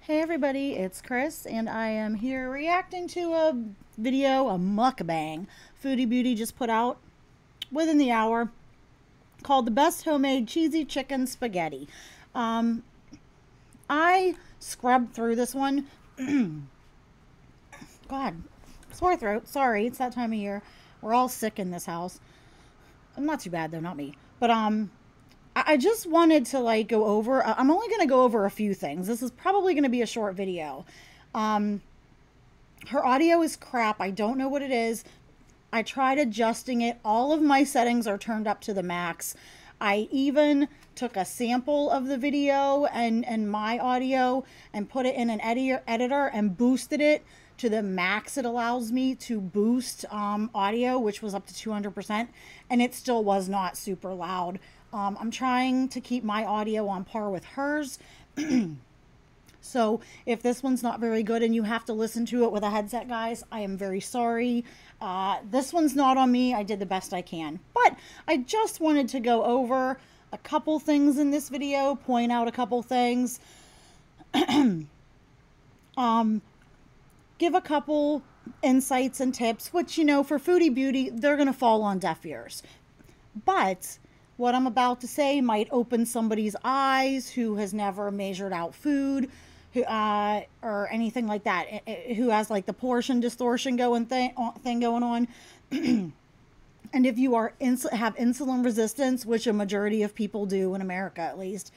Hey everybody, it's Chris, and I am here reacting to a video, a mukbang, Foodie Beauty just put out within the hour, called The Best Homemade Cheesy Chicken Spaghetti. Um, I scrubbed through this one. God, sore throat, sorry, it's that time of year. We're all sick in this house. Not too bad though, not me. But I just wanted to like go over. I'm only going to go over a few things. This is probably going to be a short video. Um, her audio is crap. I don't know what it is. I tried adjusting it. All of my settings are turned up to the max. I even took a sample of the video and my audio and put it in an editor and boosted it to the max it allows me to boost audio, which was up to 200%, and it still was not super loud. I'm trying to keep my audio on par with hers. So if this one's not very good and you have to listen to it with a headset, guys, I am very sorry. This one's not on me. I did the best I can. But I just wanted to go over a couple things in this video, point out a couple things. Give a couple insights and tips, which, you know, for Foodie Beauty, they're going to fall on deaf ears. But what I'm about to say might open somebody's eyes who has never measured out food, who, or anything like that, who has like the portion distortion thing going on. And if you are have insulin resistance, which a majority of people do in America at least,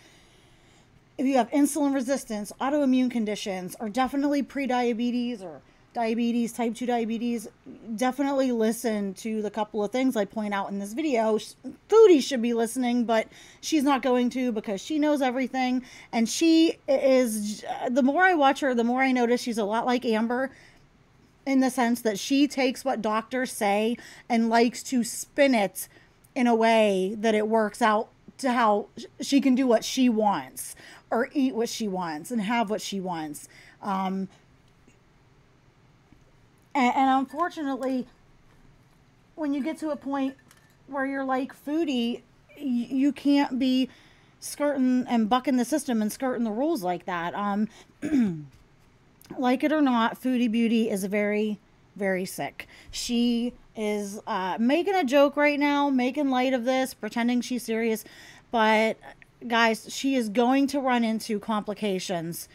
if you have insulin resistance, autoimmune conditions, or definitely pre-diabetes or diabetes, type 2 diabetes, definitely listen to the couple of things I point out in this video. Foodie should be listening, but she's not going to because she knows everything. And she is, the more I watch her, the more I notice she's a lot like Amber, in the sense that she takes what doctors say and likes to spin it in a way that it works out to how she can do what she wants or eat what she wants and have what she wants. And unfortunately, when you get to a point where you're like Foodie, you can't be skirting and bucking the system and skirting the rules like that. Like it or not, Foodie Beauty is very, very sick. She is making a joke right now, making light of this, pretending she's serious. But guys, she is going to run into complications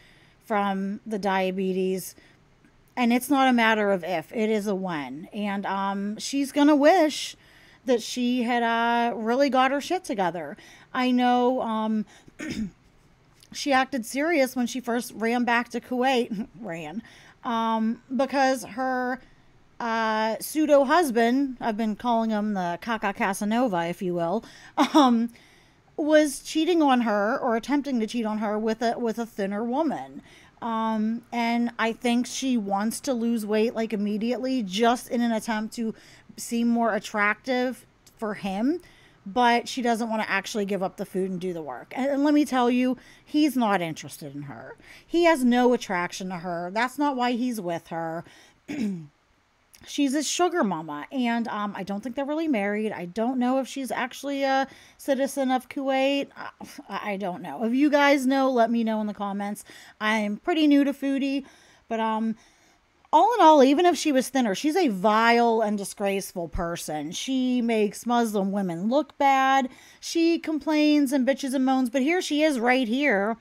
from the diabetes. And it's not a matter of if, it is a when. And she's going to wish that she had really got her shit together. I know she acted serious when she first ran back to Kuwait. Because her pseudo-husband, I've been calling him the Kaka Casanova, if you will, was cheating on her or attempting to cheat on her with a thinner woman. And I think she wants to lose weight like immediately just in an attempt to seem more attractive for him, but she doesn't want to actually give up the food and do the work. And let me tell you, he's not interested in her. He has no attraction to her. That's not why he's with her. She's a sugar mama, and I don't think they're really married. I don't know if she's actually a citizen of Kuwait. I don't know. If you guys know, let me know in the comments. I'm pretty new to Foodie, but all in all, even if she was thinner, she's a vile and disgraceful person. She makes Muslim women look bad. She complains and bitches and moans, but here she is right here.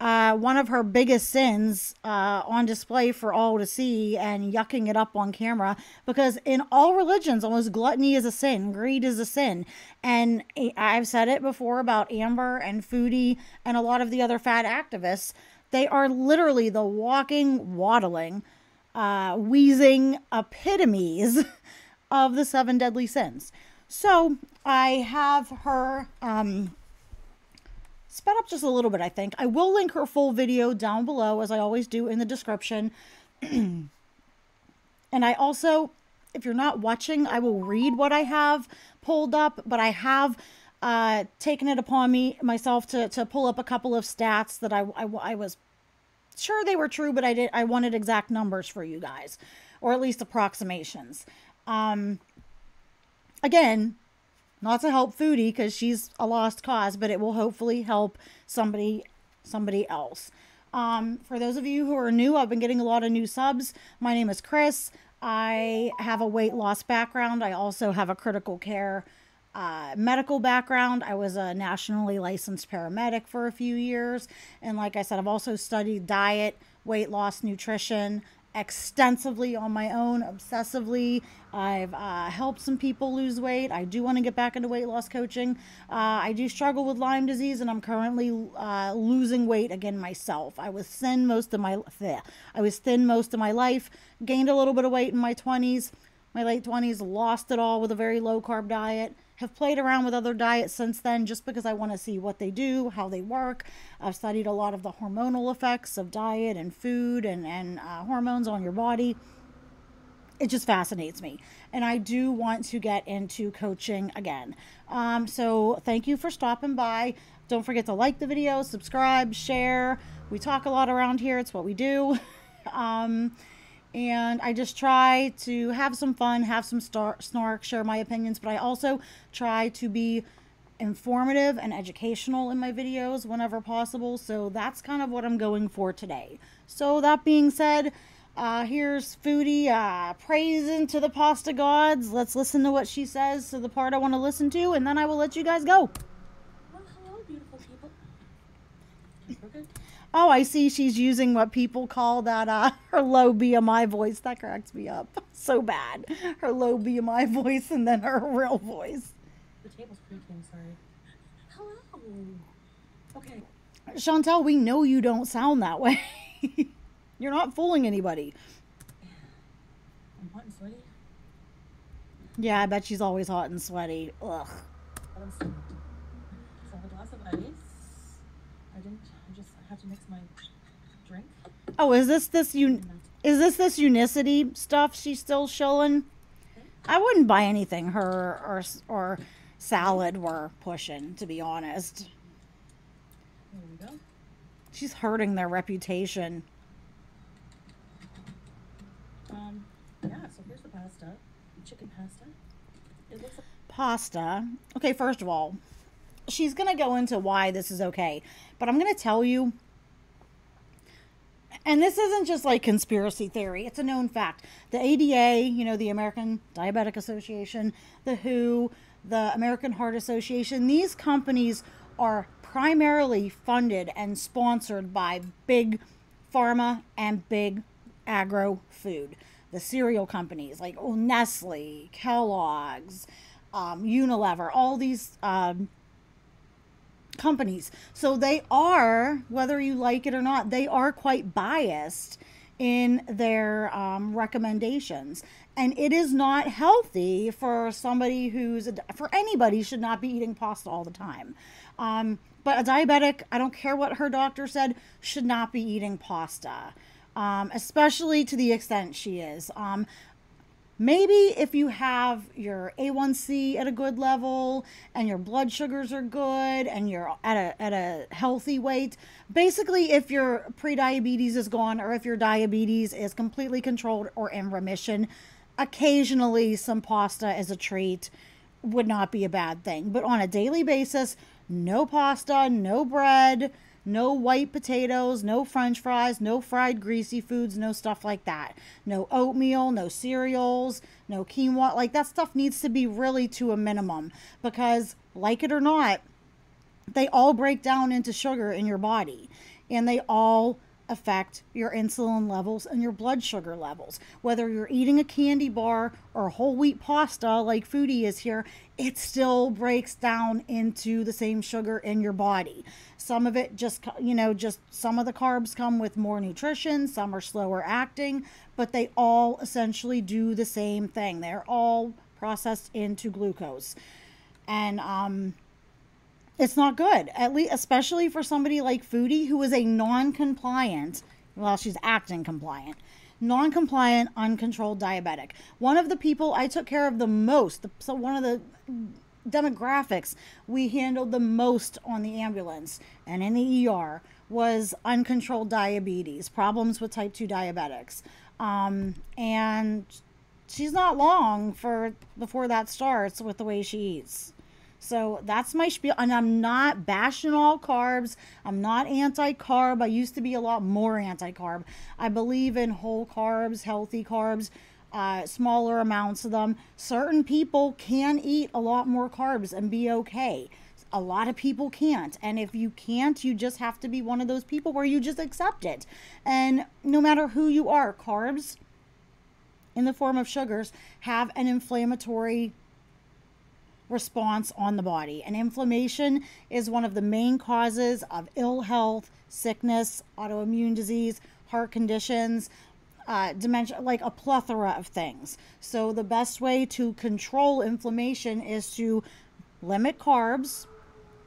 One of her biggest sins on display for all to see and yucking it up on camera, because in all religions, almost gluttony is a sin, greed is a sin. And I've said it before about Amber and Foodie and a lot of the other fat activists. They are literally the walking, waddling, wheezing epitomes of the 7 deadly sins. So I have her sped up just a little bit, I think. I will link her full video down below, as I always do, in the description. And I also, if you're not watching, I will read what I have pulled up, but I have taken it upon myself to pull up a couple of stats that I was sure they were true, but I wanted exact numbers for you guys, or at least approximations. Again, not to help Foodie because she's a lost cause, but it will hopefully help somebody else. For those of you who are new, I've been getting a lot of new subs. My name is Chris. I have a weight loss background. I also have a critical care medical background. I was a nationally licensed paramedic for a few years. And like I said, I've also studied diet, weight loss, nutrition extensively on my own, obsessively. I've helped some people lose weight. I do want to get back into weight loss coaching. I do struggle with Lyme disease, and I'm currently losing weight again myself. I was thin most of my life, gained a little bit of weight in my 20s, my late 20s, lost it all with a very low carb diet. Have played around with other diets since then just because I want to see what they do, how they work. I've studied a lot of the hormonal effects of diet and food and hormones on your body. It just fascinates me. And I do want to get into coaching again. So thank you for stopping by. Don't forget to like the video, subscribe, share. We talk a lot around here. It's what we do. And I just try to have some fun, have some snark, share my opinions, but I also try to be informative and educational in my videos whenever possible. So that's kind of what I'm going for today. So that being said, here's Foodie praising to the pasta gods. Let's listen to what she says, so the part I want to listen to, and then I will let you guys go. Well, hello, beautiful people. We're good. Oh, I see she's using what people call that her low BMI voice. That cracks me up so bad. Her low BMI voice and then her real voice. The table's creaking, sorry. Hello. Okay. Chantel, we know you don't sound that way. You're not fooling anybody. I'm hot and sweaty. Yeah, I bet she's always hot and sweaty. Ugh. But I'm still. So I have a glass of ice. I had to mix my drink. Oh, is this Unicity stuff she's still showing? I wouldn't buy anything her or Salad were pushing, to be honest. There we go. She's hurting their reputation. Yeah, so here's the pasta. Chicken pasta. It looks like Pasta. Okay, first of all, she's going to go into why this is okay. But I'm going to tell you, and this isn't just like conspiracy theory, it's a known fact. The ADA, you know, the American Diabetic Association, the WHO, the American Heart Association, these companies are primarily funded and sponsored by big pharma and big agro food. The cereal companies like Nestle, Kellogg's, Unilever, all these companies. So they are, whether you like it or not, they are quite biased in their recommendations. And it is not healthy for somebody for anybody should not be eating pasta all the time. But a diabetic, I don't care what her doctor said, should not be eating pasta, especially to the extent she is. Maybe if you have your A1C at a good level and your blood sugars are good and you're at a healthy weight, basically if your prediabetes is gone or if your diabetes is completely controlled or in remission, occasionally some pasta as a treat would not be a bad thing. But on a daily basis, no pasta, no bread, no white potatoes, no french fries, no fried greasy foods, no stuff like that. No oatmeal, no cereals, no quinoa. Like that stuff needs to be really to a minimum because, like it or not, they all break down into sugar in your body and they all affect your insulin levels and your blood sugar levels. Whether you're eating a candy bar or whole wheat pasta like Foodie is here, it still breaks down into the same sugar in your body. Some of it just some of the carbs come with more nutrition, some are slower acting, but they all essentially do the same thing. They're all processed into glucose. And it's not good, at least, especially for somebody like Foodie, who is a non-compliant, well, she's acting compliant, non-compliant, uncontrolled diabetic. One of the people I took care of the most, so one of the demographics we handled the most on the ambulance and in the ER was uncontrolled diabetes, problems with type 2 diabetics. And she's not long before that starts with the way she eats. So that's my spiel. And I'm not bashing all carbs. I'm not anti-carb. I used to be a lot more anti-carb. I believe in whole carbs, healthy carbs, smaller amounts of them. Certain people can eat a lot more carbs and be okay. A lot of people can't. And if you can't, you just have to be one of those people where you just accept it. And no matter who you are, carbs in the form of sugars have an inflammatory response on the body. And inflammation is one of the main causes of ill health, sickness, autoimmune disease, heart conditions, dementia, like a plethora of things. So the best way to control inflammation is to limit carbs,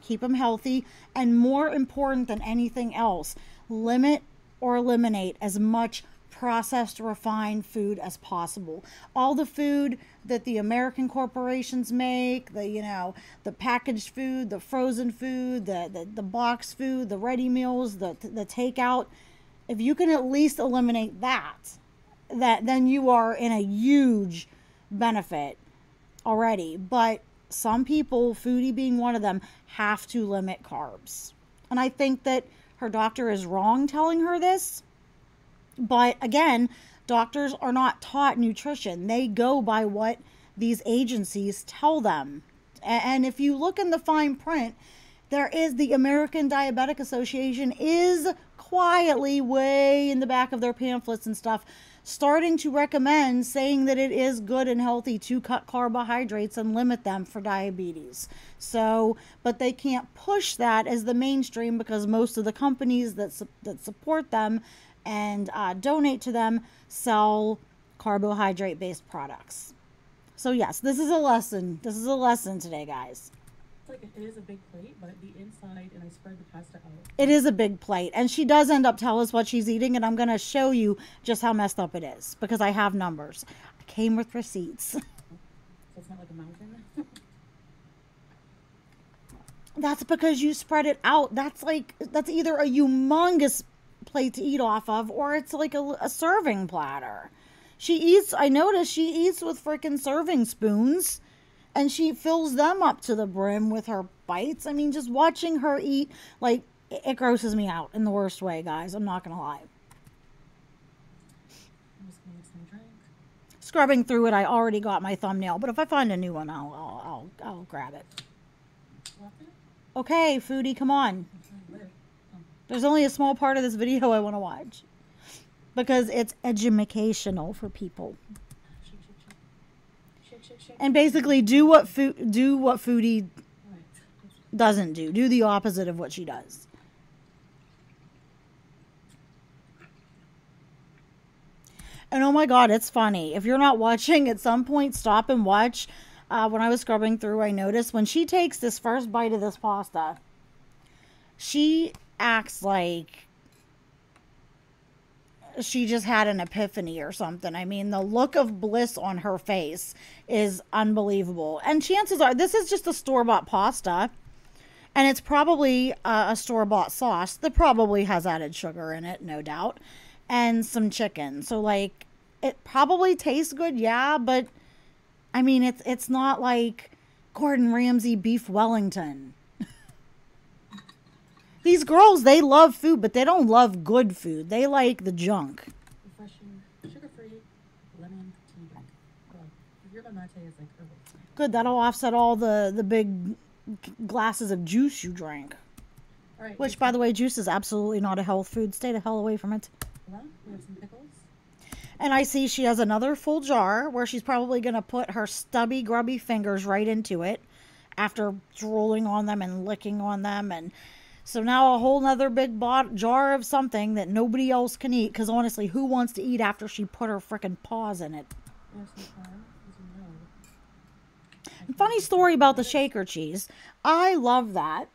keep them healthy, and more important than anything else, limit or eliminate as much processed, refined food as possible. All the food that the American corporations make, the packaged food, the frozen food, the box food, the ready meals, the takeout. If you can at least eliminate that, then you are in a huge benefit already. But some people, Foodie being one of them, have to limit carbs. And I think that her doctor is wrong telling her this. But again, doctors are not taught nutrition. They go by what these agencies tell them. And if you look in the fine print, there is the American Diabetic Association is quietly way in the back of their pamphlets and stuff starting to recommend, saying that it is good and healthy to cut carbohydrates and limit them for diabetes. So, but they can't push that as the mainstream because most of the companies that support them and donate to them sell carbohydrate-based products. So yes, this is a lesson. This is a lesson today, guys. It's like it is a big plate, but the inside, and I spread the pasta out. It is a big plate, and she does end up telling us what she's eating, and I'm going to show you just how messed up it is because I have numbers. I came with receipts. So it's not like a mountain? That's because you spread it out. That's either a humongous plate to eat off of, or it's like a serving platter. She eats, I noticed she eats with freaking serving spoons, and she fills them up to the brim with her bites. I mean, just watching her eat, like, it grosses me out in the worst way, guys. I'm not gonna lie. I'm just gonna make some drink. Scrubbing through it, I already got my thumbnail, but if I find a new one, I'll grab it. Okay, Foodie, come on. There's only a small part of this video I want to watch because it's educational for people. And basically, do what Foodie doesn't do. Do the opposite of what she does. And oh my God, it's funny. If you're not watching, at some point, stop and watch. When I was scrubbing through, I noticed when she takes this first bite of this pasta, she acts like she just had an epiphany or something. I mean, the look of bliss on her face is unbelievable. And chances are, this is just a store-bought pasta. And it's probably a store-bought sauce that probably has added sugar in it, no doubt. And some chicken. So, like, it probably tastes good, yeah, but I mean, it's not like Gordon Ramsay beef Wellington. These girls, they love food, but they don't love good food. They like the junk. Refreshing, sugar-free lemon tea drink. Well, yerba mate is like herbal. Good, that'll offset all the big glasses of juice you drank. All right. Which, by the way, juice is absolutely not a health food. Stay the hell away from it. Well, we have some pickles. And I see she has another full jar where she's probably going to put her stubby, grubby fingers right into it after drooling on them and licking on them. And so now a whole nother big jar of something that nobody else can eat. Because honestly, who wants to eat after she put her frickin' paws in it? We have some corn, as you know. Funny story about the shaker cheese. I love that.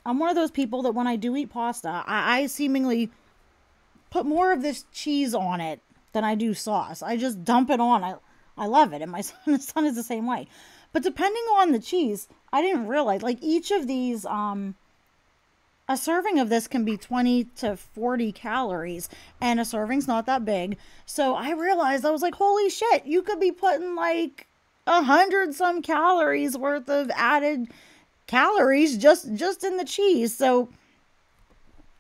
I'm one of those people that when I do eat pasta, I seemingly put more of this cheese on it than I do sauce. I just dump it on. I love it. And my son is the same way. But depending on the cheese, I didn't realize, like, each of these, a serving of this can be 20 to 40 calories. And a serving's not that big. So I realized, I was like, holy shit, you could be putting, like, 100 some calories worth of added calories just in the cheese. So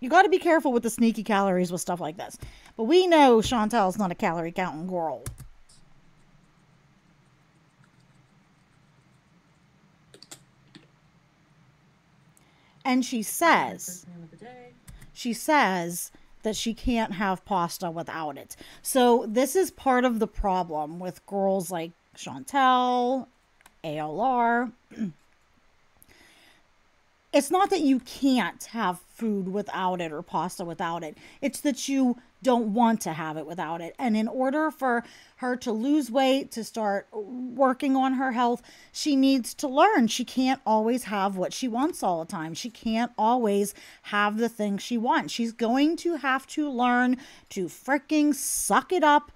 you got to be careful with the sneaky calories with stuff like this. But we know Chantel's not a calorie counting girl. And she says that she can't have pasta without it. So this is part of the problem with girls like Chantel, ALR. It's not that you can't have food without it or pasta without it. It's that you don't want to have it without it. And in order for her to lose weight, to start working on her health, she needs to learn. She can't always have what she wants all the time. She can't always have the thing she wants. She's going to have to learn to freaking suck it up,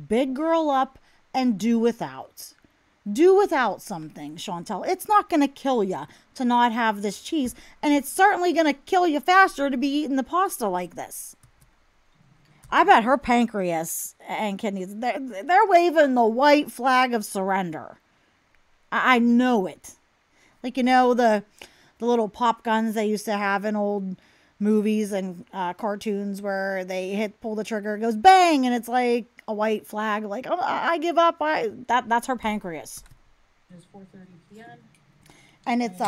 big girl up, and do without. Do without something, Chantel. It's not going to kill you to not have this cheese, and it's certainly going to kill you faster to be eating the pasta like this. I bet her pancreas and kidneys, they're waving the white flag of surrender. I know it. Like, you know, the little pop guns they used to have in old movies and cartoons where they pull the trigger, it goes bang, and it's like a white flag, like, oh, I give up. That's her pancreas. It's 4:30 p.m. And it's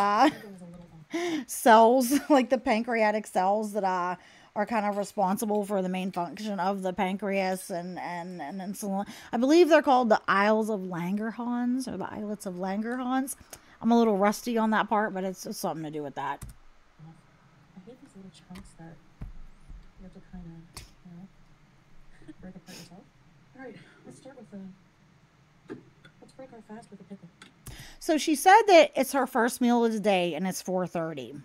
cells, like the pancreatic cells that are kind of responsible for the main function of the pancreas and insulin. I believe they're called the Isles of Langerhans or the Islets of Langerhans. I'm a little rusty on that part, but it's something to do with that. I hate these little chunks that you have to kind of, you know, break apart yourself. All right, let's start with let's break our fast with a pickle. So she said that it's her first meal of the day and it's 4:30.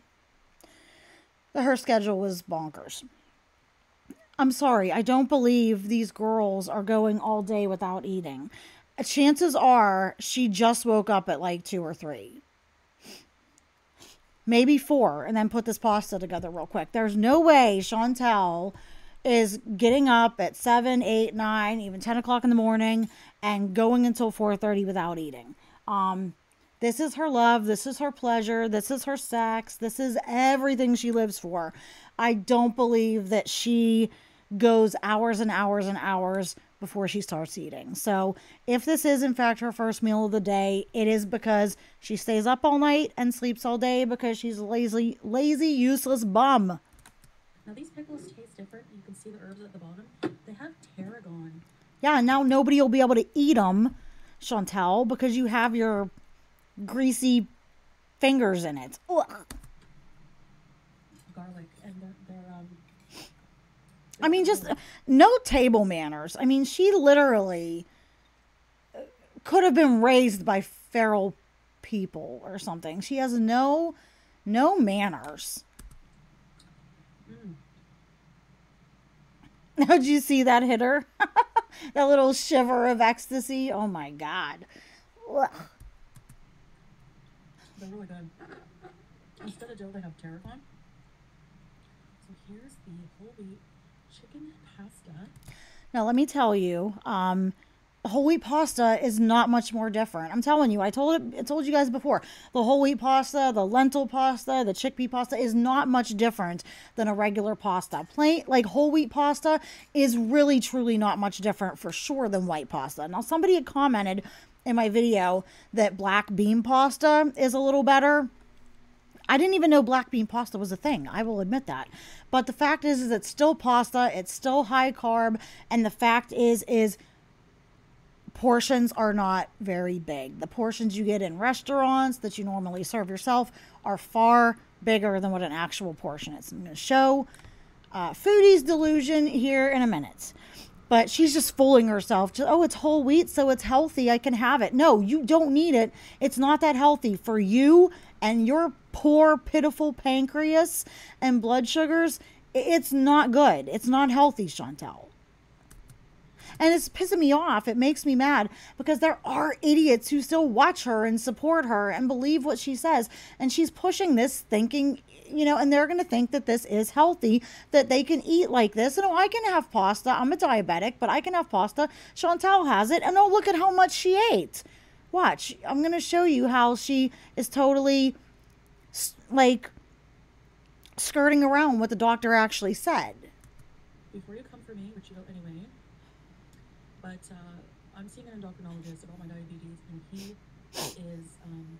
Her schedule was bonkers. I'm sorry, I don't believe these girls are going all day without eating. Chances are she just woke up at like 2 or 3. Maybe 4, and then put this pasta together real quick. There's no way Chantel is getting up at 7, 8, 9, even 10 o'clock in the morning and going until 4:30 without eating. This is her love. This is her pleasure. This is her sex. This is everything she lives for. I don't believe that she goes hours and hours and hours before she starts eating. So if this is in fact her first meal of the day, it is because she stays up all night and sleeps all day because she's a lazy, useless bum. Now these pickles taste different. You can see the herbs at the bottom. They have tarragon. Yeah, now nobody will be able to eat them, Chantel, because you have your greasy fingers in it. Ugh. Garlic, and they're I mean, just no table manners. I mean, she literally could have been raised by feral people or something. She has no manners. Did you see that hit her? That little shiver of ecstasy. Oh my God. Ugh. They're really good. Instead of dill, they have tarragon. So here's the whole wheat chicken pasta. Now, let me tell you, whole wheat pasta is not much more different. I'm telling you, I told you guys before, the whole wheat pasta, the lentil pasta, the chickpea pasta is not much different than a regular pasta. Plain, like whole wheat pasta is really, truly not much different for sure than white pasta. Now, somebody had commented in my video that black bean pasta is a little better. I didn't even know black bean pasta was a thing. I will admit that. But the fact is it's still pasta. It's still high carb. And the fact is portions are not very big. The portions you get in restaurants that you normally serve yourself are far bigger than what an actual portion is. I'm going to show Foodie's delusion here in a minute. But she's just fooling herself. Just, oh, it's whole wheat, so it's healthy. I can have it. No, you don't need it. It's not that healthy for you and your poor, pitiful pancreas and blood sugars. It's not good. It's not healthy, Chantel. And it's pissing me off. It makes me mad because there are idiots who still watch her and support her and believe what she says. And she's pushing this thinking, you know, and they're going to think that this is healthy, that they can eat like this. And oh, I can have pasta. I'm a diabetic, but I can have pasta. Chantel has it. And oh, look at how much she ate. Watch, I'm going to show you how she is totally like skirting around what the doctor actually said. Before you come for me, which you don't anyway, but I'm seeing an endocrinologist about my diabetes, and he is,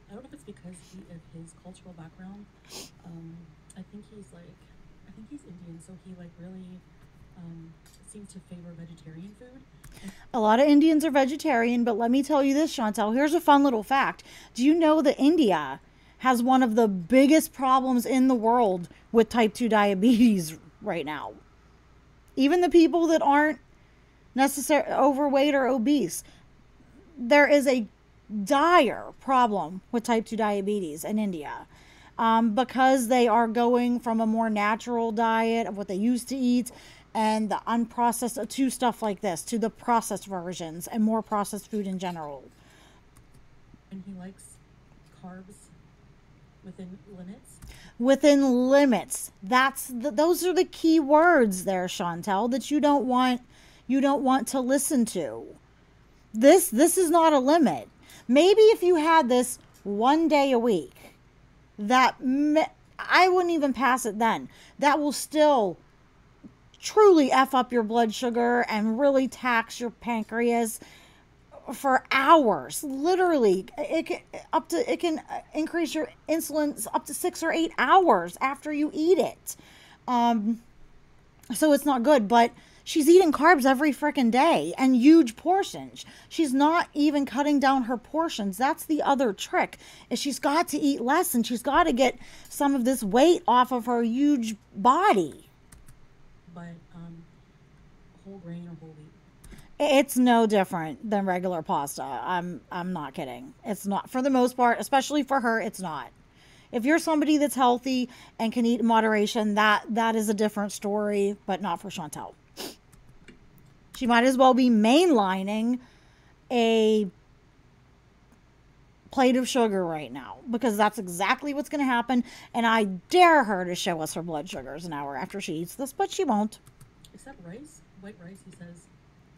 I don't know if it's because of his cultural background. I think he's Indian, so he like really seems to favor vegetarian food. A lot of Indians are vegetarian, but let me tell you this, Chantel. Here's a fun little fact. Do you know that India has one of the biggest problems in the world with type 2 diabetes right now? Even the people that aren't necessarily overweight or obese, there is a dire problem with type 2 diabetes in India. Because they are going from a more natural diet of what they used to eat and the unprocessed to stuff like this, to the processed versions and more processed food in general. And he likes carbs within limits. Within limits. Those are the key words there, Chantel, that you don't want to listen to. This is not a limit. Maybe if you had this one day a week, I wouldn't even pass it then. That will still truly F up your blood sugar and really tax your pancreas for hours. Literally, it can increase your insulin up to 6 or 8 hours after you eat it. So it's not good, but she's eating carbs every freaking day and huge portions. She's not even cutting down her portions. That's the other trick, is she's got to eat less, and she's got to get some of this weight off of her huge body. But whole grain or whole wheat? It's no different than regular pasta. I'm not kidding. It's not, for the most part, especially for her, it's not. If you're somebody that's healthy and can eat in moderation, that is a different story, but not for Chantel. She might as well be mainlining a plate of sugar right now, because that's exactly what's going to happen. And I dare her to show us her blood sugars an hour after she eats this, but she won't. Except rice, white rice, he says,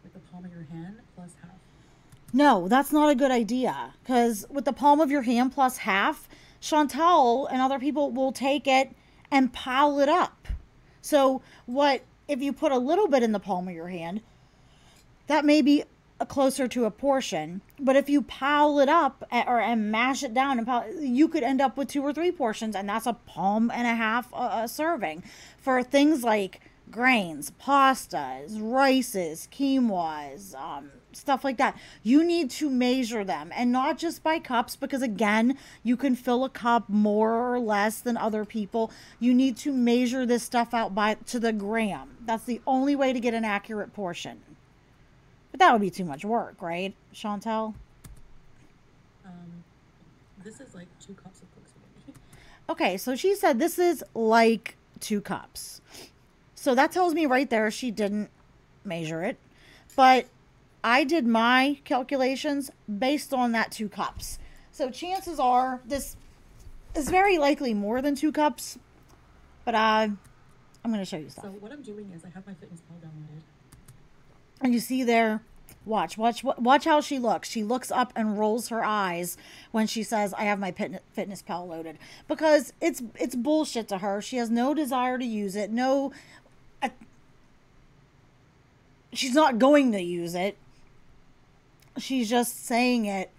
like the palm of your hand plus half. No, that's not a good idea, because with the palm of your hand plus half, Chantal and other people will take it and pile it up. So what if you put a little bit in the palm of your hand? That may be closer to a portion, but if you pile it up and mash it down, you could end up with 2 or 3 portions, and that's a palm and a half a serving for things like grains, pastas, rices, quinoas, stuff like that. You need to measure them, and not just by cups, because again, you can fill a cup more or less than other people. You need to measure this stuff out to the gram. That's the only way to get an accurate portion. But that would be too much work, right, Chantel? This is like 2 cups of cooked spaghetti. Okay, so she said this is like 2 cups. So that tells me right there she didn't measure it. But I did my calculations based on that 2 cups. So chances are this is very likely more than 2 cups. But I'm going to show you stuff. So what I'm doing is I have my fitness pal downloaded. And you see there, watch how she looks. She looks up and rolls her eyes when she says, I have my fitness pal loaded. Because it's bullshit to her. She has no desire to use it. She's not going to use it. She's just saying it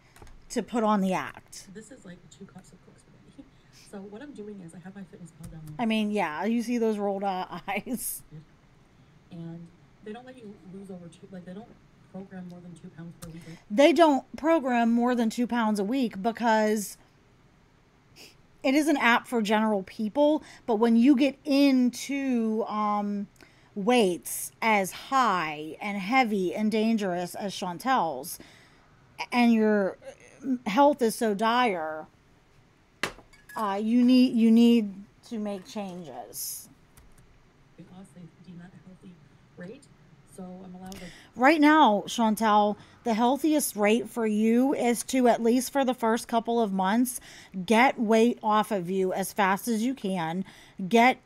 to put on the act. This is like 2 cups of cooked spaghetti. So what I'm doing is I have my fitness pal downloaded. I mean, yeah, you see those rolled eyes. And they don't let you lose over 2, like they don't program more than 2 pounds per week. They don't program more than 2 pounds a week because it is an app for general people. But when you get into weights as high and heavy and dangerous as Chantel's, and your health is so dire, you need to make changes. Because they deem that a healthy rate. So I'm allowed to... Right now, Chantel, the healthiest rate for you is to, at least for the first couple of months, get weight off of you as fast as you can. Get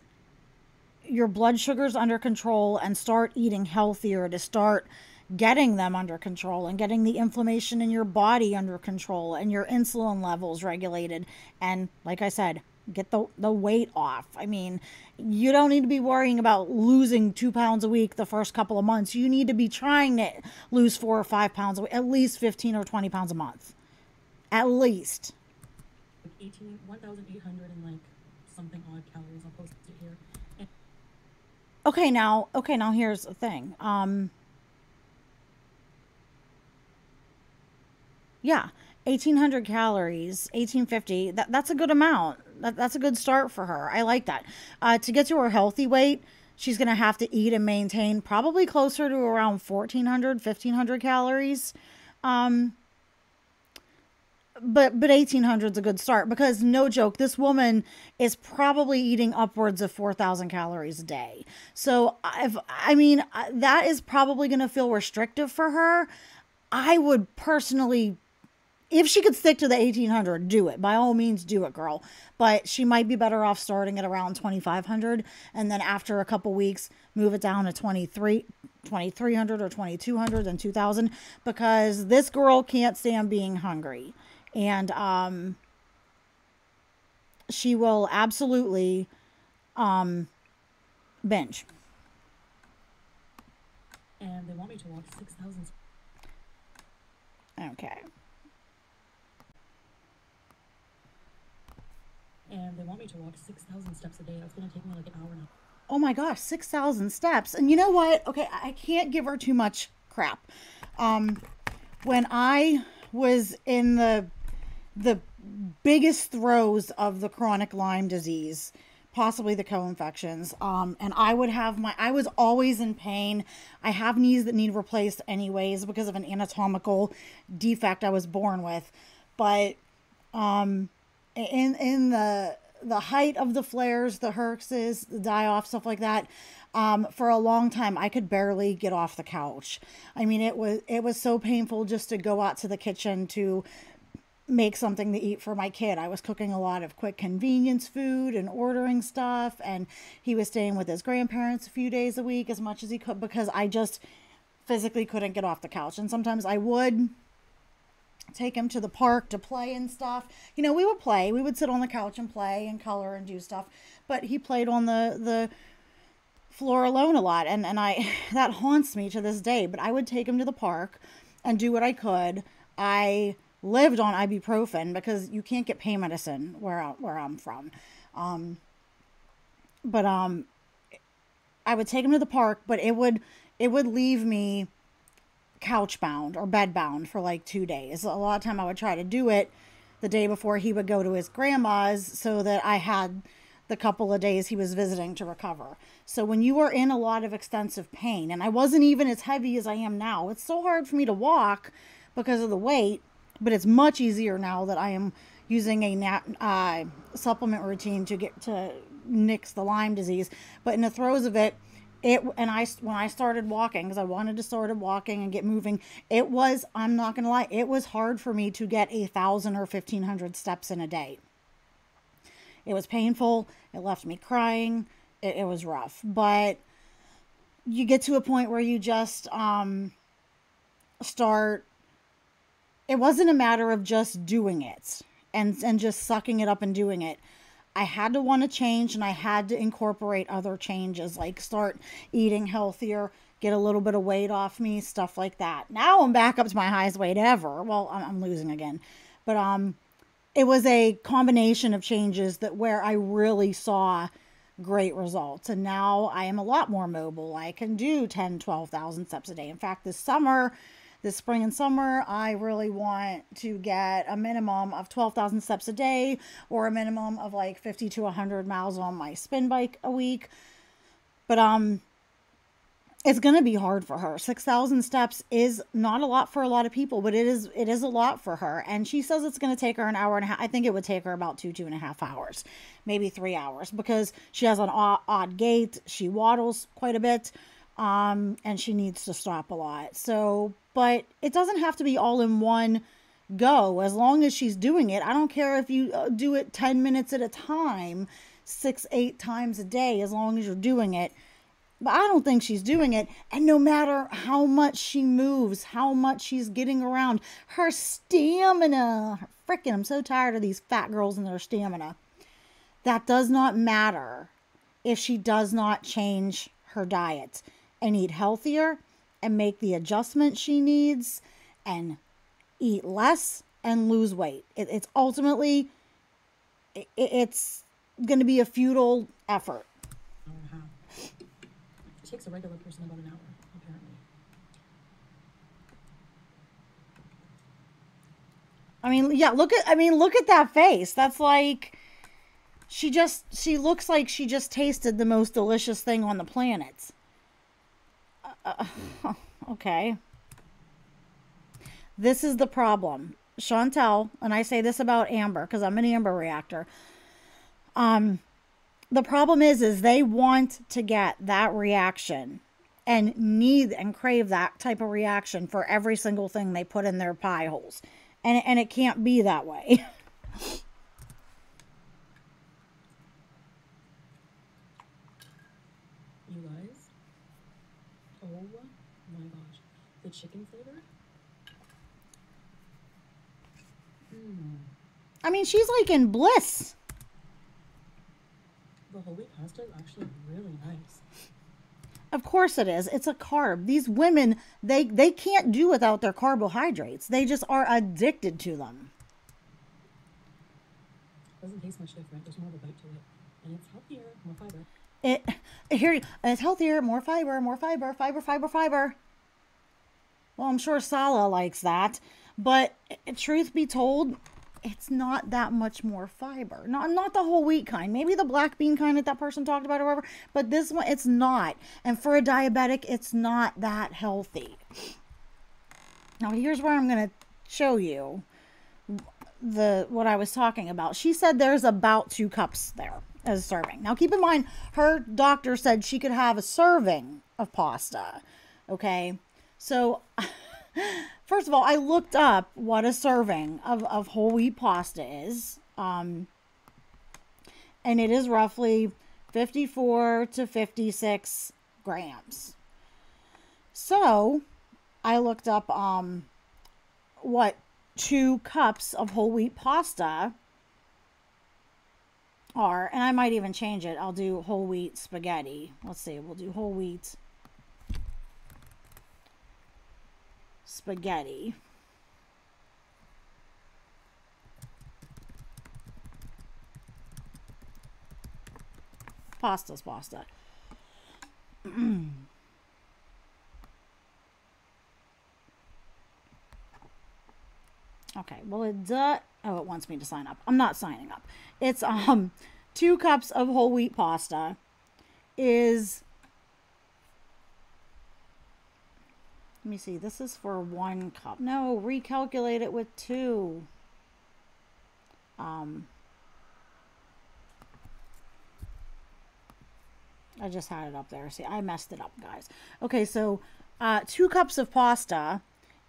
your blood sugars under control and start eating healthier to start getting them under control and getting the inflammation in your body under control and your insulin levels regulated. And like I said, get the weight off. I mean, you don't need to be worrying about losing 2 pounds a week the first couple of months. You need to be trying to lose 4 or 5 pounds a week, at least 15 or 20 pounds a month. At least. 1,800 and like something odd calories. I'll post it here. And Okay, now here's the thing. Yeah, 1,800 calories, 1,850. That's a good amount. That's a good start for her. I like that. To get to her healthy weight, she's going to have to eat and maintain probably closer to around 1,400, 1,500 calories. Um, but 1,800 is a good start because no joke, this woman is probably eating upwards of 4,000 calories a day. So I mean, that is probably going to feel restrictive for her. I would personally, if she could stick to the 1,800, do it. By all means, do it, girl. But she might be better off starting at around 2,500, and then after a couple weeks, move it down to 2,300 or 2,200, then 2,000, because this girl can't stand being hungry. And she will absolutely binge. they want me to walk 6,000. Okay. And they want me to walk 6,000 steps a day. That's going to take me like an hour now. Oh my gosh, 6,000 steps. And you know what? Okay, I can't give her too much crap. When I was in the biggest throes of the chronic Lyme disease, possibly the co-infections, and I was always in pain. I have knees that need replaced anyways because of an anatomical defect I was born with. But in the height of the flares, the herxes, the die-off, stuff like that, for a long time I could barely get off the couch. I mean, it was so painful just to go out to the kitchen to make something to eat for my kid. I was cooking a lot of quick convenience food and ordering stuff, and he was staying with his grandparents a few days a week as much as he could because I just physically couldn't get off the couch. And sometimes I would take him to the park to play and stuff. You know, we would play. We would sit on the couch and play and color and do stuff. But he played on the floor alone a lot. And I that haunts me to this day. But I would take him to the park and do what I could. I lived on ibuprofen because you can't get pain medicine where I'm from. But I would take him to the park, but it would leave me couch bound or bed bound for like 2 days. A lot of time I would try to do it the day before he would go to his grandma's so that I had the couple of days he was visiting to recover. So when you are in a lot of extensive pain, and I wasn't even as heavy as I am now, it's so hard for me to walk because of the weight, but it's much easier now that I am using a supplement routine to nix the Lyme disease. But in the throes of it, when I started walking, because I wanted to start walking and get moving, I'm not going to lie, it was hard for me to get 1,000 or 1,500 steps in a day. It was painful. It left me crying. It was rough. But you get to a point where you just start. It wasn't a matter of just doing it and just sucking it up and doing it. I had to want to change, and I had to incorporate other changes, like start eating healthier, get a little bit of weight off me, stuff like that. Now I'm back up to my highest weight ever. Well, I'm losing again. But it was a combination of changes where I really saw great results. And now I am a lot more mobile. I can do 10, 12,000 steps a day. In fact, this spring and summer, I really want to get a minimum of 12,000 steps a day, or a minimum of like 50 to 100 miles on my spin bike a week. But it's going to be hard for her. 6,000 steps is not a lot for a lot of people, but it is a lot for her. And she says it's going to take her an hour and a half. I think it would take her about 2.5 hours, maybe 3 hours, because she has an odd gait. She waddles quite a bit. And she needs to stop a lot. So, but it doesn't have to be all in one go. As long as she's doing it, I don't care if you do it 10 minutes at a time, 6, 8 times a day, as long as you're doing it, But I don't think she's doing it. And no matter how much she moves, how much she's getting around, her stamina, freaking, I'm so tired of these fat girls and their stamina. That does not matter if she does not change her diet and eat healthier and make the adjustment she needs and eat less and lose weight. It's ultimately, it's going to be a futile effort. Hour and a half. It takes a regular person about an hour, apparently. I mean, yeah, look at that face. That's like, she looks like she just tasted the most delicious thing on the planet. Okay. This is the problem. Chantel, and I say this about Amber because I'm an Amber reactor. The problem is they want to get that reaction and need and crave that type of reaction for every single thing they put in their pie holes. And it can't be that way. You guys, oh my gosh, the chicken flavor. I mean, she's like in bliss. The whole wheat pasta is actually really nice. Of course it is. It's a carb. These women, they can't do without their carbohydrates. They just are addicted to them. Doesn't taste much different. There's more of a bite to it. And it's healthier, more fiber. It's healthier, more fiber. Well, I'm sure Sala likes that. But truth be told, it's not that much more fiber. Not the whole wheat kind. Maybe the black bean kind that person talked about or whatever. But this one, it's not. And for a diabetic, it's not that healthy. Now, here's where I'm going to show you what I was talking about. She said there's about 2 cups there as a serving. Now, keep in mind, her doctor said she could have a serving of pasta. Okay? So... First of all, I looked up what a serving of whole wheat pasta is. And it is roughly 54 to 56 grams. So, I looked up what 2 cups of whole wheat pasta are. And I might even change it. I'll do whole wheat spaghetti. Let's see. We'll do whole wheat spaghetti. Pasta's pasta. Okay, well it wants me to sign up. I'm not signing up. It's 2 cups of whole wheat pasta is, let me see, this is for 1 cup. No, recalculate it with 2. I just had it up there. See, I messed it up, guys. Okay, so 2 cups of pasta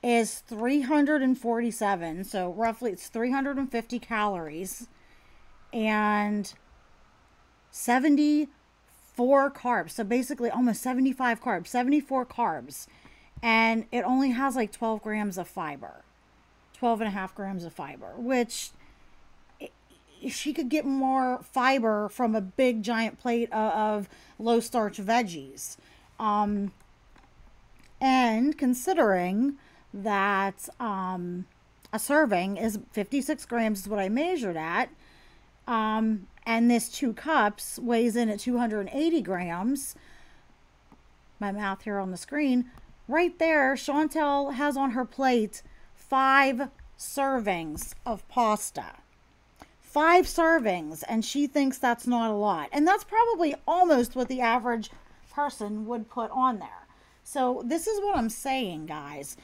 is 347. So roughly it's 350 calories and 74 carbs. So basically almost 75 carbs, 74 carbs. And it only has like 12 grams of fiber, 12 and a half grams of fiber, which she could get more fiber from a big giant plate of low starch veggies. And considering that a serving is 56 grams is what I measured at, and this 2 cups weighs in at 280 grams, my math here on the screen, right there, Chantel has on her plate 5 servings of pasta. 5 servings, and she thinks that's not a lot. And that's probably almost what the average person would put on there. So this is what I'm saying, guys.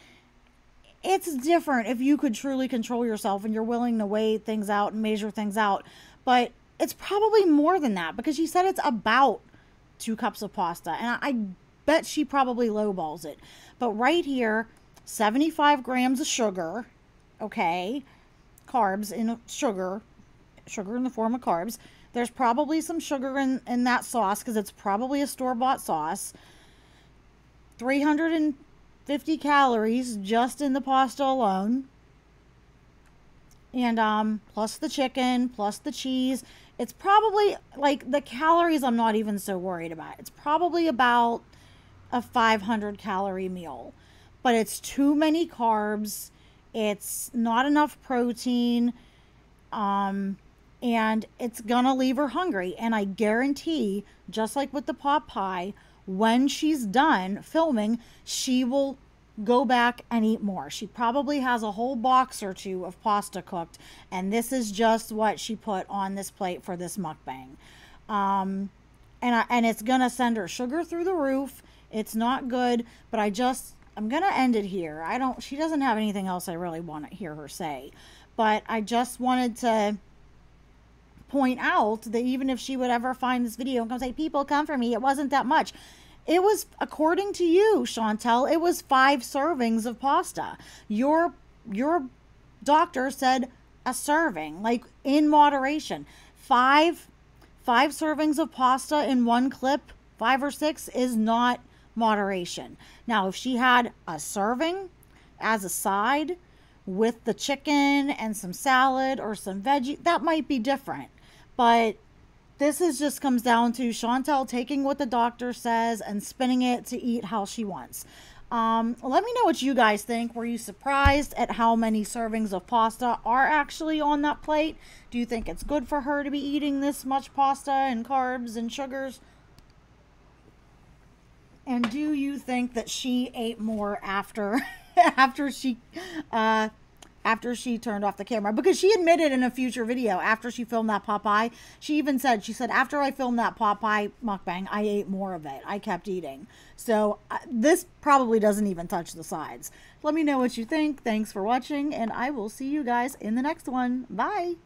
It's different if you could truly control yourself and you're willing to weigh things out and measure things out. But it's probably more than that, because she said it's about 2 cups of pasta. And I bet she probably lowballs it. But right here, 75 grams of sugar, okay, carbs in sugar in the form of carbs, There's probably some sugar in that sauce because it's probably a store-bought sauce. 350 calories just in the pasta alone. And plus the chicken, plus the cheese. It's probably, like, the calories I'm not even so worried about. It's probably about a 500 calorie meal. But it's too many carbs. It's not enough protein. And it's gonna leave her hungry. And I guarantee, just like with the pot pie, when she's done filming, she will go back and eat more. She probably has a whole box or two of pasta cooked, and this is just what she put on this plate for this mukbang. And it's gonna send her sugar through the roof. It's not good, but I'm gonna end it here. She doesn't have anything else I really want to hear her say, but I just wanted to point out that even if she would ever find this video and come say, people come for me, it wasn't that much. It was, according to you, Chantel, it was 5 servings of pasta. Your doctor said a serving, like in moderation. 5 servings of pasta in one clip, 5 or 6, is not moderation. Now, if she had a serving as a side with the chicken and some salad or some veggie, that might be different. But this just comes down to Chantel taking what the doctor says and spinning it to eat how she wants. Let me know what you guys think. Were you surprised at how many servings of pasta are actually on that plate? Do you think it's good for her to be eating this much pasta and carbs and sugars? And do you think that she ate more after after she turned off the camera? Because she admitted in a future video after she filmed that pot pie, she said, after I filmed that pot pie mukbang, I ate more of it. I kept eating. So this probably doesn't even touch the sides. Let me know what you think. Thanks for watching, and I will see you guys in the next one. Bye.